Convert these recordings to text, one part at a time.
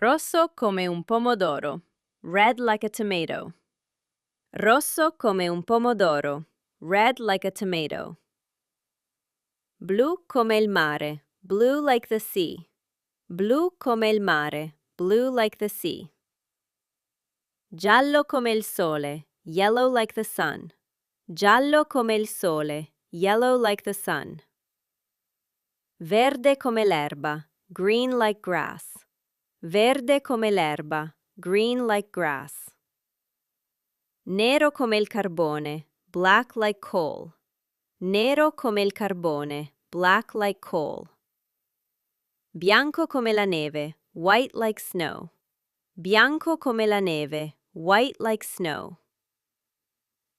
Rosso come un pomodoro. Red like a tomato. Rosso come un pomodoro. Red like a tomato. Blu come il mare. Blue like the sea. Blu come il mare. Blue like the sea. Giallo come il sole. Yellow like the sun. Giallo come il sole. Yellow like the sun. Verde come l'erba. Green like grass. Verde come l'erba. Green like grass. Nero come il carbone. Black like coal. Nero come il carbone. Black like coal. Bianco come la neve. White like snow. Bianco come la neve. White like snow.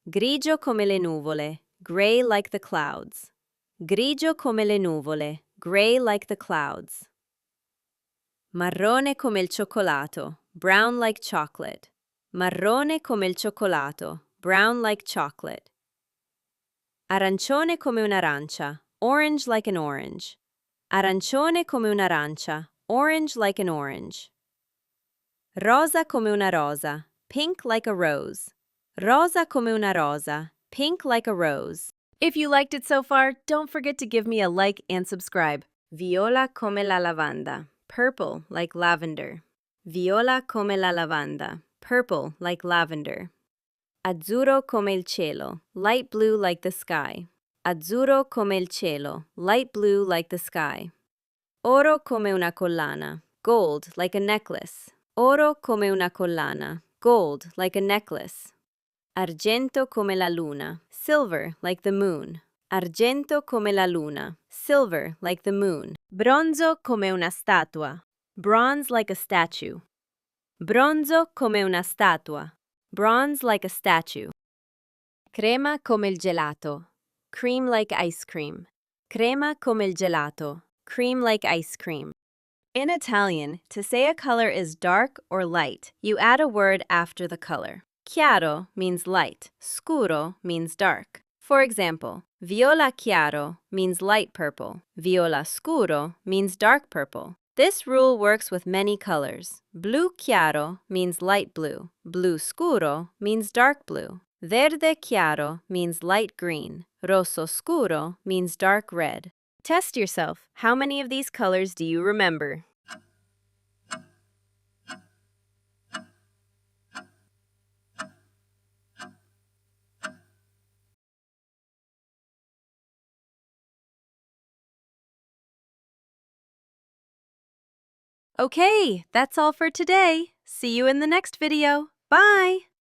Grigio come le nuvole. Gray like the clouds. Grigio come le nuvole. Gray like the clouds. Marrone come il cioccolato. Brown like chocolate. Marrone come il cioccolato. Brown like chocolate. Arancione come un'arancia. Orange like an orange. Arancione come un'arancia. Orange like an orange. Rosa come una rosa. Pink like a rose. Rosa come una rosa. Pink like a rose. If you liked it so far, don't forget to give me a like and subscribe. Viola come la lavanda. Purple like lavender. Viola come la lavanda. Purple like lavender. Azzurro come il cielo. Light blue like the sky. Azzurro come il cielo. Light blue like the sky. Oro come una collana. Gold like a necklace. Oro come una collana. Gold like a necklace. Argento come la luna. Silver like the moon. Argento come la luna. Silver like the moon. Bronzo come una statua. Bronze like a statue. Bronzo come una statua. Bronze like a statue. Crema come il gelato. Cream like ice cream. Crema come il gelato. Cream like ice cream. In Italian, to say a color is dark or light, you add a word after the color. Chiaro means light. Scuro means dark. For example, viola chiaro means light purple. Viola scuro means dark purple. This rule works with many colors. Blu chiaro means light blue. Blu scuro means dark blue. Verde chiaro means light green. Rosso scuro means dark red. Test yourself. How many of these colors do you remember? Okay, that's all for today. See you in the next video. Bye!